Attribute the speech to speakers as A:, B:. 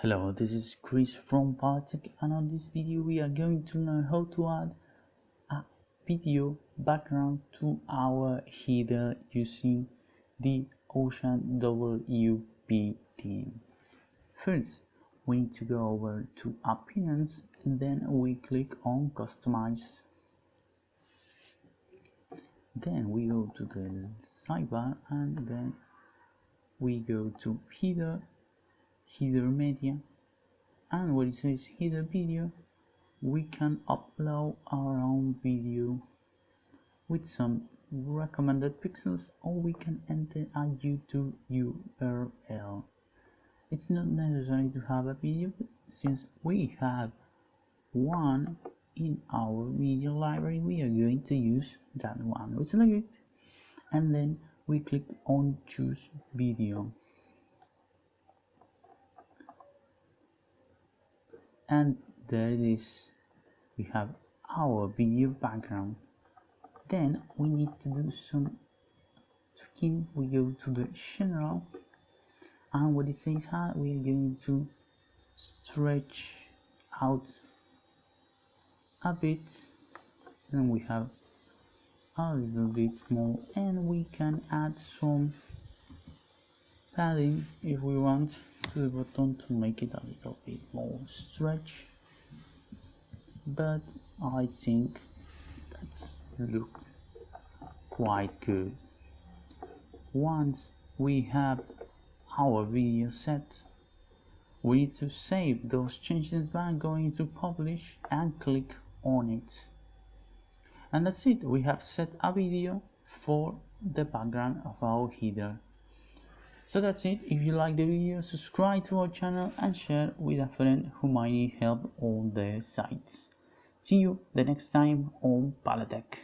A: Hello, this is Chris from Palatech, and on this video we are going to learn how to add a video background to our header using the OceanWP theme. First, we need to go over to Appearance and then we click on Customize. Then we go to the sidebar and then we go to Header Media, and where it says Header Video, we can upload our own video with some recommended pixels, or we can enter a YouTube URL. It's not necessary to have a video, but since we have one in our media library, we are going to use that one. We select it and then we click on Choose Video. And there it is, we have our video background. Then we need to do some tweaking. We go to the general, and what it says here, we are going to stretch out a bit, and we have a little bit more, and we can add some padding if we want to the button to make it a little bit more stretch, but I think that's look quite good. Once we have our video set, we need to save those changes by going to publish and click on it, and that's it. We have set a video for the background of our header. So that's it. If you like the video, subscribe to our channel and share with a friend who might need help on the sites. See you the next time on Palatech.